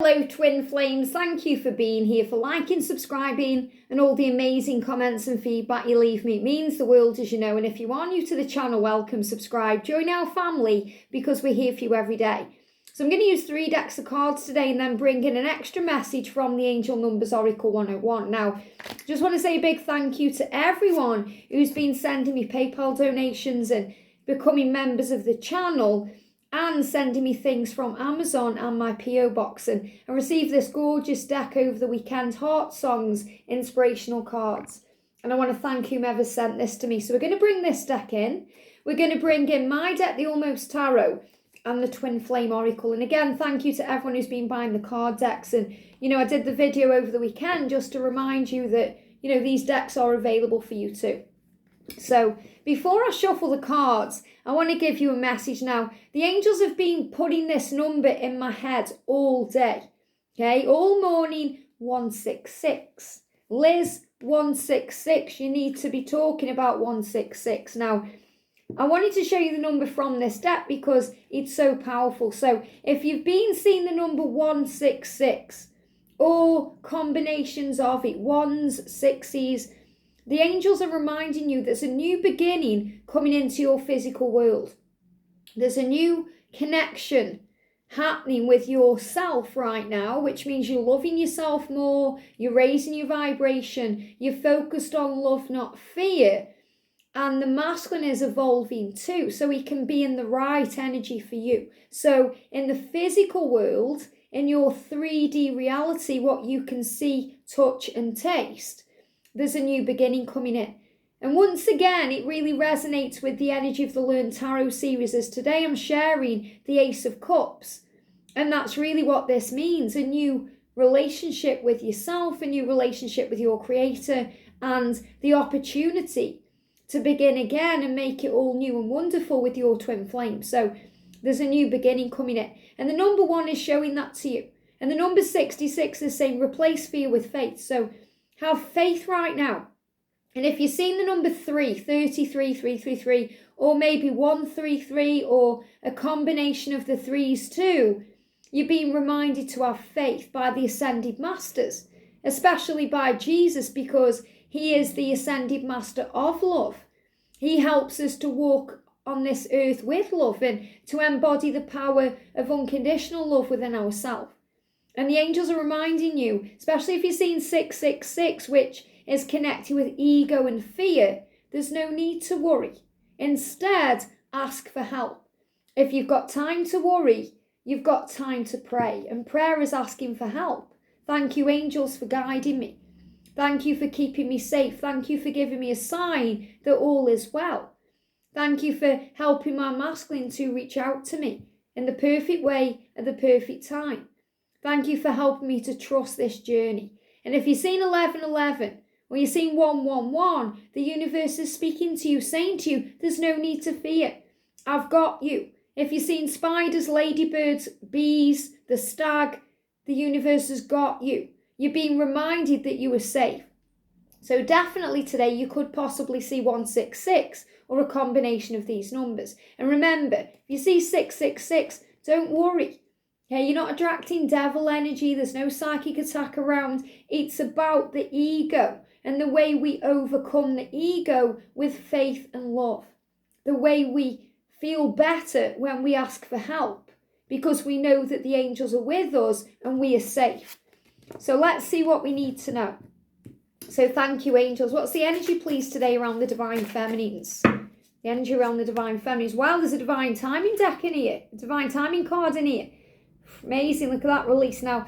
Hello twin flames, thank you for being here, for liking, subscribing and all the amazing comments and feedback you leave me. It means the world, as you know, and if you are new to the channel, welcome, subscribe, join our family because we're here for you every day. So I'm going to use 3 decks of cards today and then bring in an extra message from the Angel Numbers Oracle 101. Now, just want to say a big thank you to everyone who's been sending me PayPal donations and becoming members of the channel and sending me things from Amazon and my PO box. And I received this gorgeous deck over the weekend, Heart Songs, Inspirational cards. And I want to thank whomever sent this to me. So we're going to bring this deck in. We're going to bring in my deck, the Almost Tarot, and the Twin Flame Oracle. And again, thank you to everyone who's been buying the card decks. And, you know, I did the video over the weekend just to remind you that, you know, these decks are available for you too. So before I shuffle the cards, I want to give you a message now. The angels have been putting this number in my head all day, okay? All morning, 166. Liz, 166. You need to be talking about 166. Now, I wanted to show you the number from this deck because it's so powerful. So if you've been seeing the number 166 or combinations of it, ones, sixes, the angels are reminding you there's a new beginning coming into your physical world. There's a new connection happening with yourself right now, which means you're loving yourself more, you're raising your vibration, you're focused on love, not fear. And the masculine is evolving too, so he can be in the right energy for you. So in the physical world, in your 3D reality, what you can see, touch and taste, there's a new beginning coming in. And once again, it really resonates with the energy of the Learn Tarot series, as today I'm sharing the Ace of Cups. And that's really what this means, a new relationship with yourself, a new relationship with your creator, and the opportunity to begin again and make it all new and wonderful with your twin flame. So there's a new beginning coming in. And the number 1 is showing that to you. And the number 66 is saying replace fear with faith. So have faith right now. And if you've seen the number 3, 33, 333, or maybe 133, or a combination of the 3s too, you're being reminded to have faith by the Ascended Masters, especially by Jesus, because he is the Ascended Master of love. He helps us to walk on this earth with love and to embody the power of unconditional love within ourselves. And the angels are reminding you, especially if you're seeing 666, which is connected with ego and fear, there's no need to worry. Instead, ask for help. If you've got time to worry, you've got time to pray. And prayer is asking for help. Thank you, angels, for guiding me. Thank you for keeping me safe. Thank you for giving me a sign that all is well. Thank you for helping my masculine to reach out to me in the perfect way at the perfect time. Thank you for helping me to trust this journey. And if you've seen 1111 or you've seen 111, the universe is speaking to you, saying to you, there's no need to fear. I've got you. If you've seen spiders, ladybirds, bees, the stag, the universe has got you. You're being reminded that you are safe. So definitely today you could possibly see 166 or a combination of these numbers. And remember, if you see 666, don't worry. Okay, you're not attracting devil energy. There's no psychic attack around. It's about the ego and the way we overcome the ego with faith and love. The way we feel better when we ask for help because we know that the angels are with us and we are safe. So let's see what we need to know. So thank you, angels. What's the energy, please, today around the Divine Feminines? The energy around the Divine Feminines. Wow, there's a Divine Timing deck in here. A Divine Timing card in here. Amazing, look at that release. Now,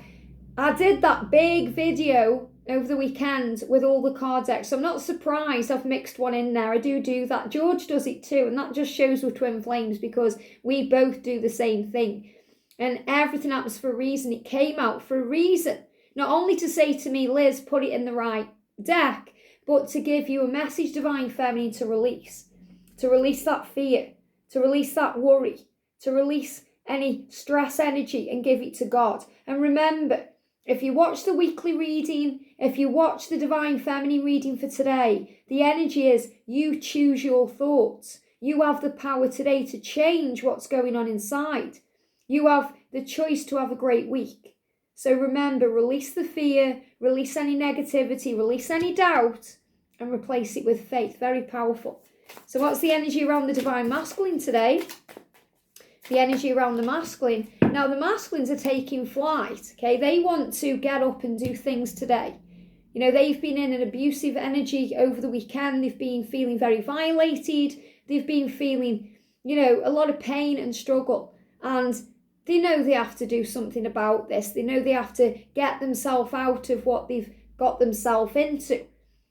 I did that big video over the weekend with all the card decks, so I'm not surprised I've mixed one in there. I do that. George does it too, and that just shows we're twin flames because we both do the same thing. And everything happens for a reason. It came out for a reason. Not only to say to me, Liz, put it in the right deck, but to give you a message, Divine Feminine, to release. To release that fear, to release that worry, to release any stress energy and give it to God. And remember, if you watch the weekly reading, if you watch the Divine Feminine reading for today, the energy is you choose your thoughts. You have the power today to change what's going on inside. You have the choice to have a great week. So remember, release the fear, release any negativity, release any doubt, and replace it with faith. Very powerful. So what's the energy around the divine masculine today? The energy around the masculine. Now the masculines are taking flight, okay? They want to get up and do things today. You know, they've been in an abusive energy over the weekend. They've been feeling very violated. They've been feeling, you know, a lot of pain and struggle. And they know they have to do something about this. They know they have to get themselves out of what they've got themselves into.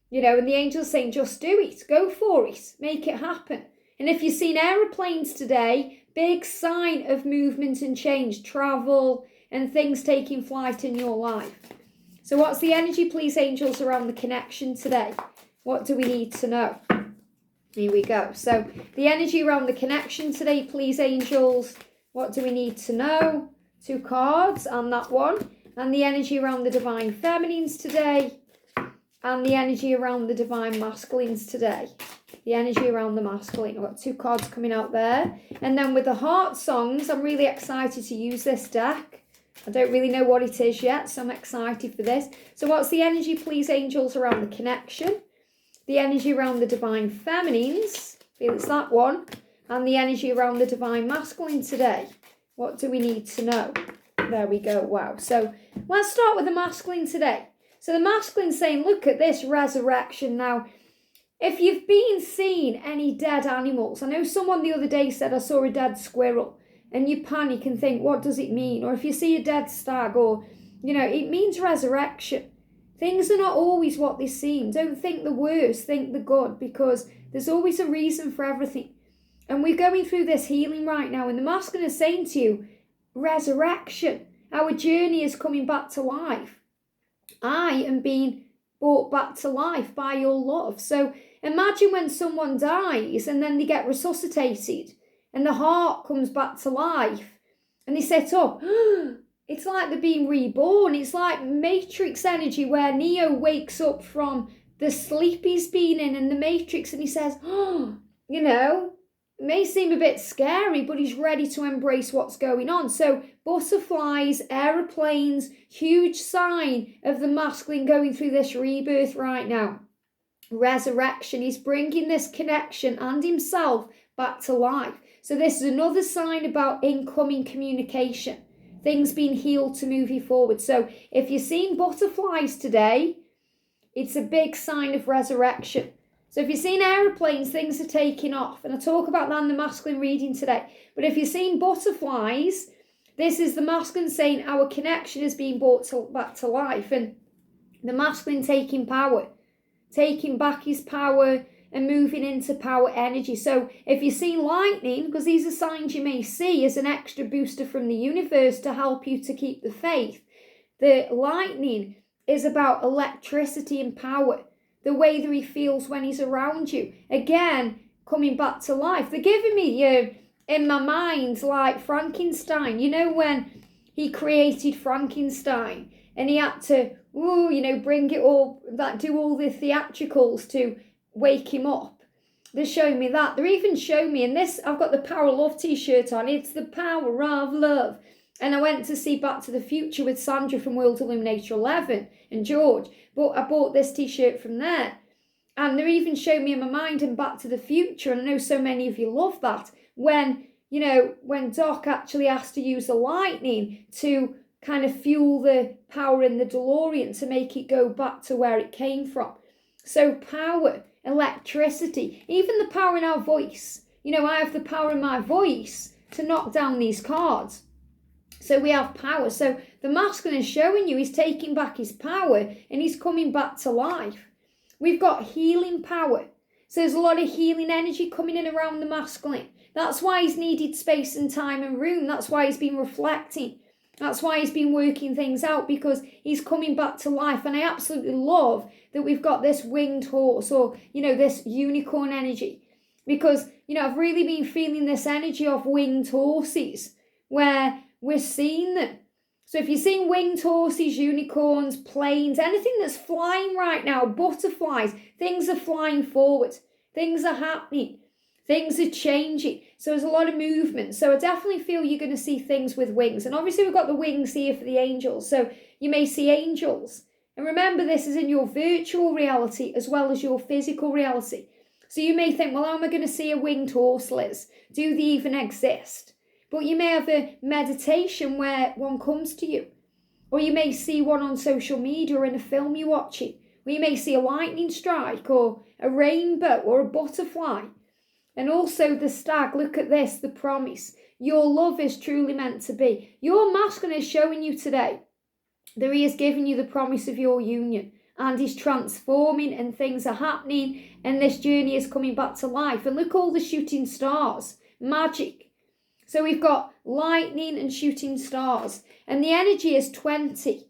You know, and the angel's saying, just do it. Go for it. Make it happen. And if you've seen aeroplanes today, big sign of movement and change, travel and things taking flight in your life. So what's the energy, please, angels, around the connection today? What do we need to know? Here we go. So the energy around the connection today, please, angels. What do we need to know? 2 cards and that one. And the energy around the divine feminines today. And the energy around the divine masculines today. The energy around the masculine. I've got 2 cards coming out there. And then with the heart songs, I'm really excited to use this deck. I don't really know what it is yet, so I'm excited for this. So what's the energy, please, angels, around the connection? The energy around the divine feminines. Feel it's that one. And the energy around the divine masculine today. What do we need to know? There we go. Wow. So let's start with the masculine today. So the masculine saying, look at this resurrection. Now, if you've been seeing any dead animals, I know someone the other day said, I saw a dead squirrel, and you panic and think, what does it mean? Or if you see a dead stag, or, you know, it means resurrection. Things are not always what they seem. Don't think the worst, think the good, because there's always a reason for everything. And we're going through this healing right now, and the masculine is saying to you, resurrection. Our journey is coming back to life. I am being brought back to life by your love. So imagine when someone dies and then they get resuscitated and the heart comes back to life and they sit up. It's like they're being reborn. It's like Matrix energy where Neo wakes up from the sleep he's been in the Matrix and he says, you know, it may seem a bit scary, but he's ready to embrace what's going on. So butterflies, aeroplanes, huge sign of the masculine going through this rebirth right now. Resurrection. He's bringing this connection and himself back to life. So this is another sign about incoming communication. Things being healed to move you forward. So if you're seeing butterflies today, it's a big sign of resurrection. So if you're seeing aeroplanes, things are taking off. And I talk about that in the masculine reading today. But if you're seeing butterflies, this is the masculine saying our connection is being brought back to life. And the masculine taking power, taking back his power and moving into power energy. So if you're seeing lightning, because these are signs you may see as an extra booster from the universe to help you to keep the faith. The lightning is about electricity and power. The way that he feels when he's around you. Again, coming back to life. They're giving me, in my mind, like Frankenstein. You know when he created Frankenstein and he had to, bring it all, do all the theatricals to wake him up. They're showing me that. They're even showing me, in this, I've got the Power of Love t-shirt on. It's the power of love. And I went to see Back to the Future with Sandra from World Illuminator 11 and George. But I bought this t-shirt from there. And they're even showing me in my mind in Back to the Future, and I know so many of you love that, when Doc actually has to use the lightning to kind of fuel the power in the DeLorean to make it go back to where it came from. So power, electricity, even the power in our voice. I have the power in my voice to knock down these cards. So we have power. So the masculine is showing you he's taking back his power and he's coming back to life. We've got healing power. So there's a lot of healing energy coming in around the masculine. That's why he's needed space and time and room. That's why he's been reflecting. That's why he's been working things out, because he's coming back to life. And I absolutely love that we've got this winged horse, or, this unicorn energy. Because, I've really been feeling this energy of winged horses where we're seeing them. So if you're seeing winged horses, unicorns, planes, anything that's flying right now, butterflies, things are flying forward. Things are happening. Things are changing. So there's a lot of movement. So I definitely feel you're going to see things with wings. And obviously we've got the wings here for the angels. So you may see angels. And remember, this is in your virtual reality as well as your physical reality. So you may think, well, how am I going to see a winged horse, Liz? Do they even exist? But you may have a meditation where one comes to you. Or you may see one on social media or in a film you're watching. Or you may see a lightning strike or a rainbow or a butterfly. And also the stag, look at this, the promise. Your love is truly meant to be. Your masculine is showing you today that he has given you the promise of your union. And he's transforming and things are happening. And this journey is coming back to life. And look, all the shooting stars. Magic. So we've got lightning and shooting stars. And the energy is 20.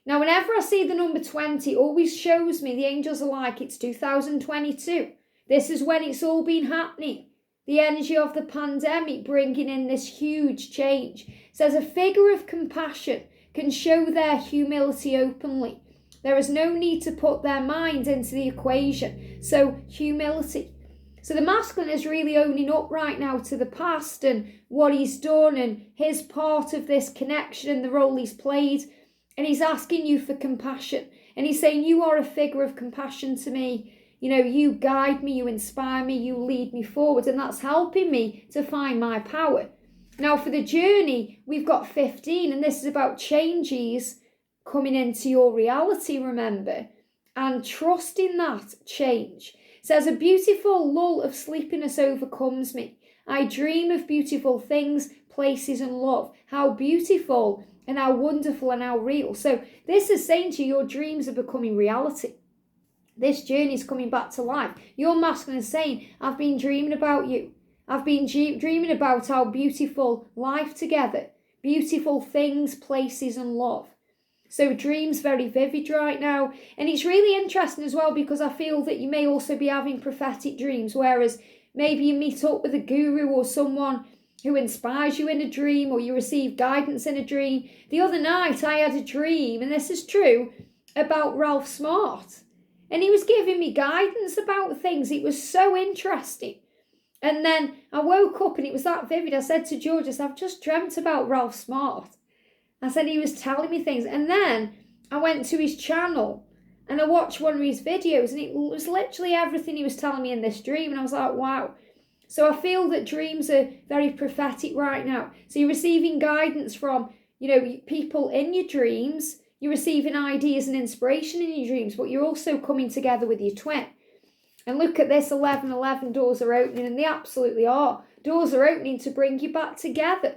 Now, whenever I see the number 20, it always shows me the angels are like, it's 2022. This is when it's all been happening. The energy of the pandemic bringing in this huge change. It says a figure of compassion can show their humility openly. There is no need to put their mind into the equation. So humility. So the masculine is really owning up right now to the past and what he's done and his part of this connection and the role he's played. And he's asking you for compassion. And he's saying, you are a figure of compassion to me. You know, you guide me, you inspire me, you lead me forward. And that's helping me to find my power. Now for the journey, we've got 15. And this is about changes coming into your reality, remember. And trusting that change. It says, a beautiful lull of sleepiness overcomes me. I dream of beautiful things, places and love. How beautiful and how wonderful and how real. So this is saying to you, your dreams are becoming reality. This journey is coming back to life. Your masculine is saying, I've been dreaming about you. I've been dreaming about our beautiful life together. Beautiful things, places and love. So dreams very vivid right now. And it's really interesting as well because I feel that you may also be having prophetic dreams. Whereas maybe you meet up with a guru or someone who inspires you in a dream or you receive guidance in a dream. The other night I had a dream, and this is true, about Ralph Smart. And he was giving me guidance about things. It was so interesting. And then I woke up and it was that vivid. I said to George, I've just dreamt about Ralph Smart. I said he was telling me things. And then I went to his channel and I watched one of his videos and it was literally everything he was telling me in this dream. And I was like, wow. So I feel that dreams are very prophetic right now. So you're receiving guidance from, people in your dreams. You're receiving ideas and inspiration in your dreams, but you're also coming together with your twin. And look at this, 11:11 doors are opening, and they absolutely are. Doors are opening to bring you back together.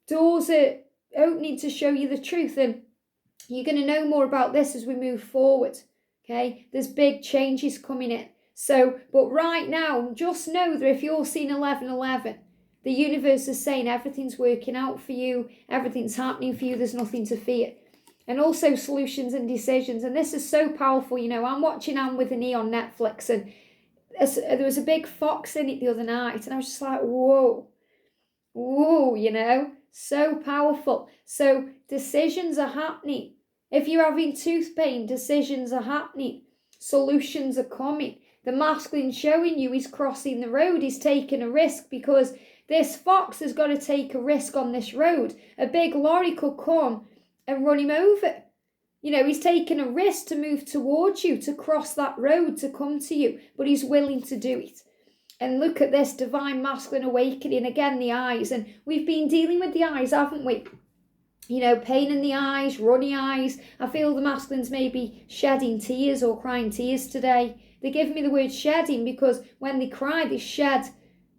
Doors are opening to show you the truth, and you're going to know more about this as we move forward. Okay, there's big changes coming in. So, but right now, just know that if you're seeing 11:11, the universe is saying everything's working out for you, everything's happening for you, there's nothing to fear. And also solutions and decisions. And this is so powerful. I'm watching Anne with an E on Netflix, and there was a big fox in it the other night. And I was just like, whoa, so powerful. So decisions are happening. If you're having tooth pain, decisions are happening. Solutions are coming. The masculine showing you he's crossing the road. He's taking a risk because this fox has got to take a risk on this road. A big lorry could come and run him over. He's taking a risk to move towards you, to cross that road, to come to you, but he's willing to do it. And look at this divine masculine awakening, again, the eyes. And we've been dealing with the eyes, haven't we? Pain in the eyes, runny eyes. I feel the masculines may be shedding tears or crying tears today. They give me the word shedding because when they cry, they shed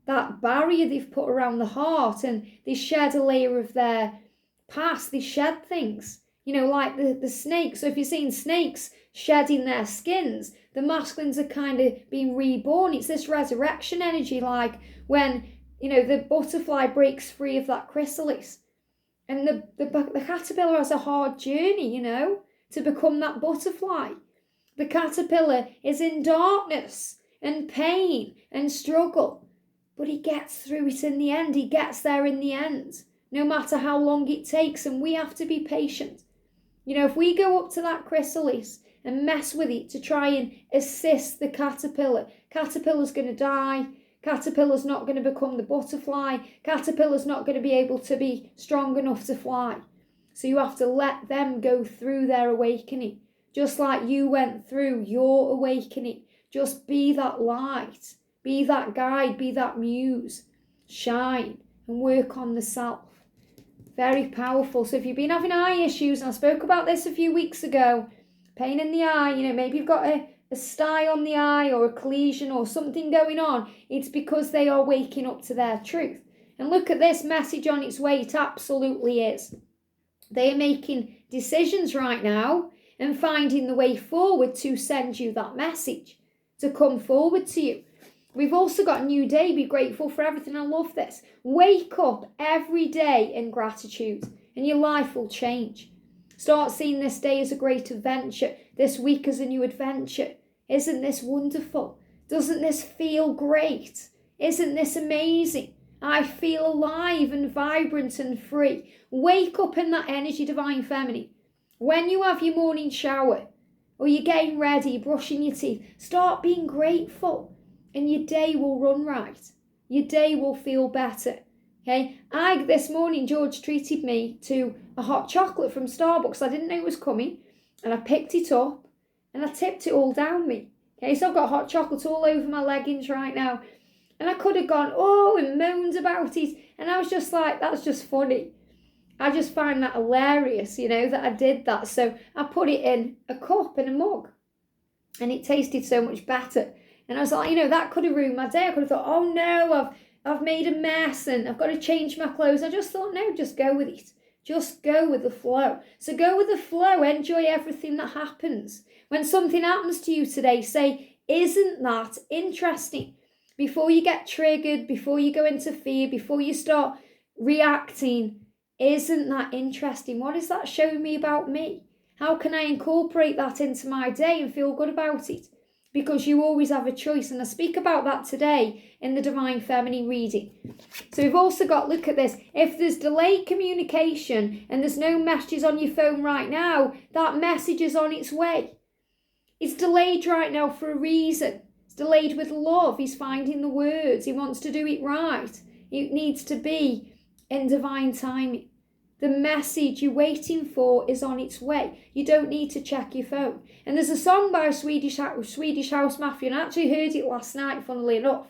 that barrier they've put around the heart, and they shed a layer of their past. They shed things, like the snakes. So if you're seeing snakes shedding their skins, the masculines are kind of being reborn. It's this resurrection energy, like when the butterfly breaks free of that chrysalis, and the caterpillar has a hard journey to become that butterfly. The caterpillar is in darkness and pain and struggle, but he gets through it in the end. He gets there in the end, no matter how long it takes, and we have to be patient. If we go up to that chrysalis and mess with it to try and assist the caterpillar's going to die. Caterpillar's not going to become the butterfly. Caterpillar's not going to be able to be strong enough to fly. So you have to let them go through their awakening. Just like you went through your awakening. Just be that light. Be that guide. Be that muse. Shine and work on the self. Very powerful. So if you've been having eye issues, and I spoke about this a few weeks ago, pain in the eye, maybe you've got a sty on the eye or a collision or something going on, it's because they are waking up to their truth. And look at this message on its way. It absolutely is. They are making decisions right now and finding the way forward to send you that message, to come forward to you. We've also got a new day. Be grateful for everything. I love this. Wake up every day in gratitude and your life will change. Start seeing this day as a great adventure, this week as a new adventure. Isn't this wonderful? Doesn't this feel great? Isn't this amazing? I feel alive and vibrant and free. Wake up in that energy, Divine Feminine. When you have your morning shower or you're getting ready, brushing your teeth, start being grateful and your day will run right. Your day will feel better. Okay, this morning, George treated me to a hot chocolate from Starbucks. I didn't know it was coming, and I picked it up, and I tipped it all down me. Okay, so I've got hot chocolate all over my leggings right now, and I could have gone, and moaned about it, and I was just like, that's just funny. I just find that hilarious, that I did that. So I put it in a cup, in a mug, and it tasted so much better. And I was like, that could have ruined my day. I could have thought, oh no, I've made a mess and I've got to change my clothes. I just thought, no, just go with it. Just go with the flow. So go with the flow. Enjoy everything that happens. When something happens to you today, say, isn't that interesting? Before you get triggered, before you go into fear, before you start reacting, isn't that interesting? What is that showing me about me? How can I incorporate that into my day and feel good about it? Because you always have a choice. And I speak about that today in the Divine Feminine reading. So we've also got, look at this. If there's delayed communication and there's no messages on your phone right now, that message is on its way. It's delayed right now for a reason. It's delayed with love. He's finding the words. He wants to do it right. It needs to be in divine timing. The message you're waiting for is on its way. You don't need to check your phone. And there's a song by a Swedish house mafia, and I actually heard it last night, funnily enough.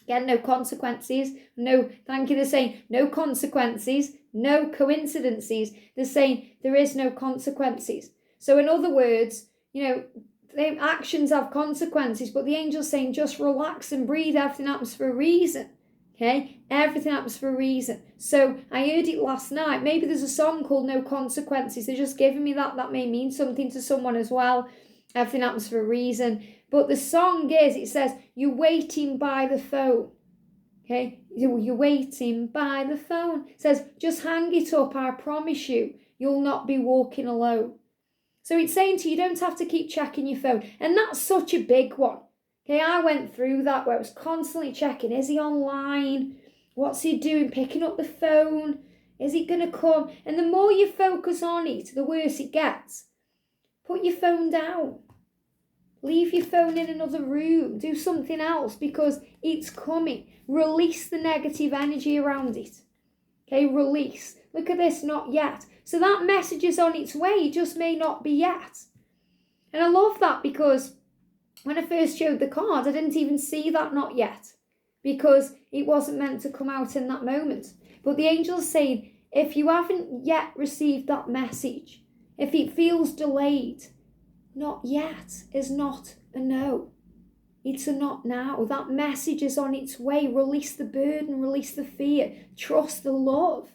Again, no consequences. No, thank you. They're saying no consequences, no coincidences. They're saying there is no consequences. So in other words, actions have consequences, but the angel's saying just relax and breathe. Everything happens for a reason. Okay, everything happens for a reason. So I heard it last night. Maybe there's a song called No Consequences. They're just giving me that. That may mean something to someone as well. Everything happens for a reason. But the song it says, you're waiting by the phone. Okay, you're waiting by the phone. It says, just hang it up. I promise you'll not be walking alone. So it's saying to you, you don't have to keep checking your phone. And that's such a big one. Okay, I went through that where I was constantly checking, is he online? What's he doing? Picking up the phone? Is he going to come? And the more you focus on it, the worse it gets. Put your phone down. Leave your phone in another room. Do something else because it's coming. Release the negative energy around it. Okay, release. Look at this, not yet. So that message is on its way. It just may not be yet. And I love that because when I first showed the card, I didn't even see that not yet because it wasn't meant to come out in that moment. But the angel's saying, if you haven't yet received that message, if it feels delayed, not yet is not a no. It's a not now. That message is on its way. Release the burden, release the fear, trust the love.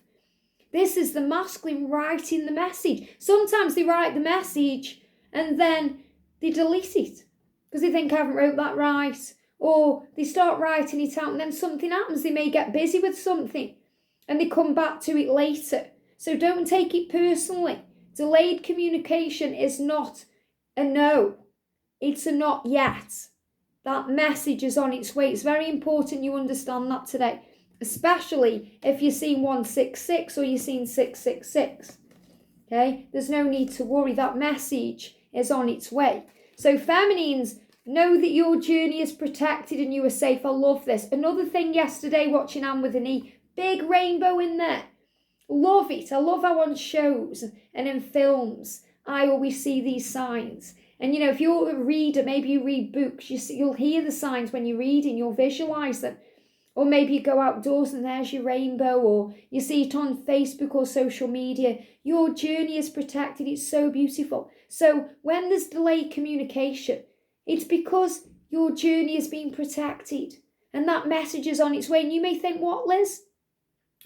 This is the masculine writing the message. Sometimes they write the message and then they delete it. Because they think I haven't wrote that right. Or they start writing it out and then something happens. They may get busy with something and they come back to it later. So don't take it personally. Delayed communication is not a no. It's a not yet. That message is on its way. It's very important you understand that today. Especially if you're seeing 166 or you're seeing 666. Okay? There's no need to worry. That message is on its way. So feminines, Know that your journey is protected and you are safe. I love this. Another thing yesterday, watching Anne with an E, big rainbow in there. Love it. I love how on shows and in films, I always see these signs. And you know, if you're a reader, maybe you read books, you'll hear the signs when you're reading, you'll visualise them. Or maybe you go outdoors and there's your rainbow, or you see it on Facebook or social media. Your journey is protected. It's so beautiful. So when there's delayed communication, it's because your journey is being protected. And that message is on its way. And you may think, what, Liz?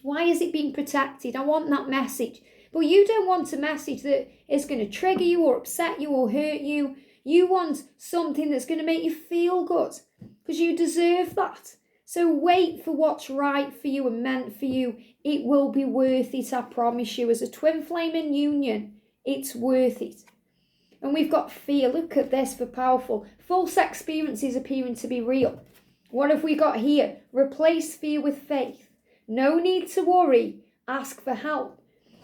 Why is it being protected? I want that message. But you don't want a message that is going to trigger you or upset you or hurt you. You want something that's going to make you feel good, because you deserve that. So wait for what's right for you and meant for you. It will be worth it, I promise you. As a twin flame in union, it's worth it. And we've got fear. Look at this for powerful. False experiences appearing to be real. What have we got here? Replace fear with faith. No need to worry. Ask for help.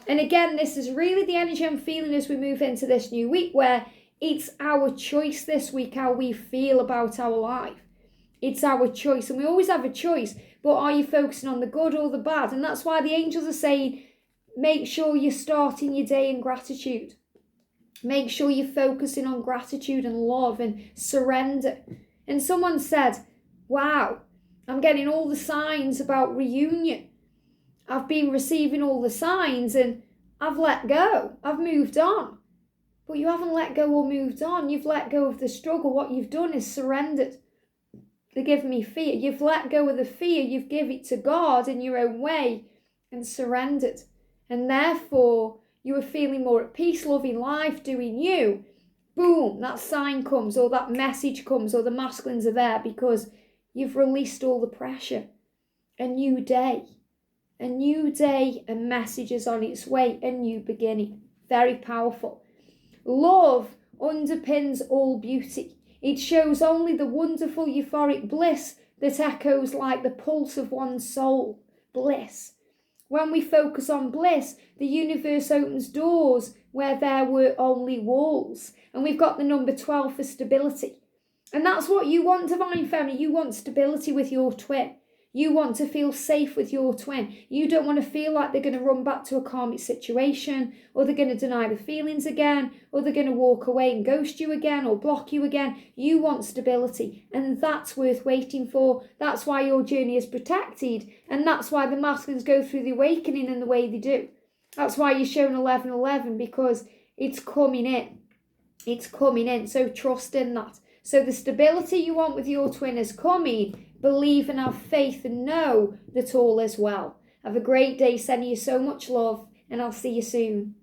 And again, this is really the energy I'm feeling as we move into this new week, where it's our choice this week how we feel about our life. It's our choice, and we always have a choice, but are you focusing on the good or the bad? And that's why the angels are saying, make sure you're starting your day in gratitude. Make sure you're focusing on gratitude and love and surrender. And someone said, wow, I'm getting all the signs about reunion. I've been receiving all the signs and I've let go. I've moved on. But you haven't let go or moved on. You've let go of the struggle. What you've done is surrendered. They give me fear. You've let go of the fear. You've given it to God in your own way and surrendered. And therefore, you are feeling more at peace, loving life, doing you. Boom, that sign comes, or that message comes, or the masculines are there because you've released all the pressure. A new day. A new day, a message is on its way, a new beginning. Very powerful. Love underpins all beauty. It shows only the wonderful euphoric bliss that echoes like the pulse of one's soul. Bliss. When we focus on bliss, the universe opens doors where there were only walls. And we've got the number 12 for stability. And that's what you want, Divine Feminine. You want stability with your twin. You want to feel safe with your twin. You don't want to feel like they're going to run back to a karmic situation, or they're going to deny the feelings again, or they're going to walk away and ghost you again or block you again. You want stability, and that's worth waiting for. That's why your journey is protected, and that's why the masculines go through the awakening in the way they do. That's why you're shown 1111, because it's coming in. It's coming in, so trust in that. So the stability you want with your twin is coming. Believe and have faith and know that all is well. Have a great day, sending you so much love, and I'll see you soon.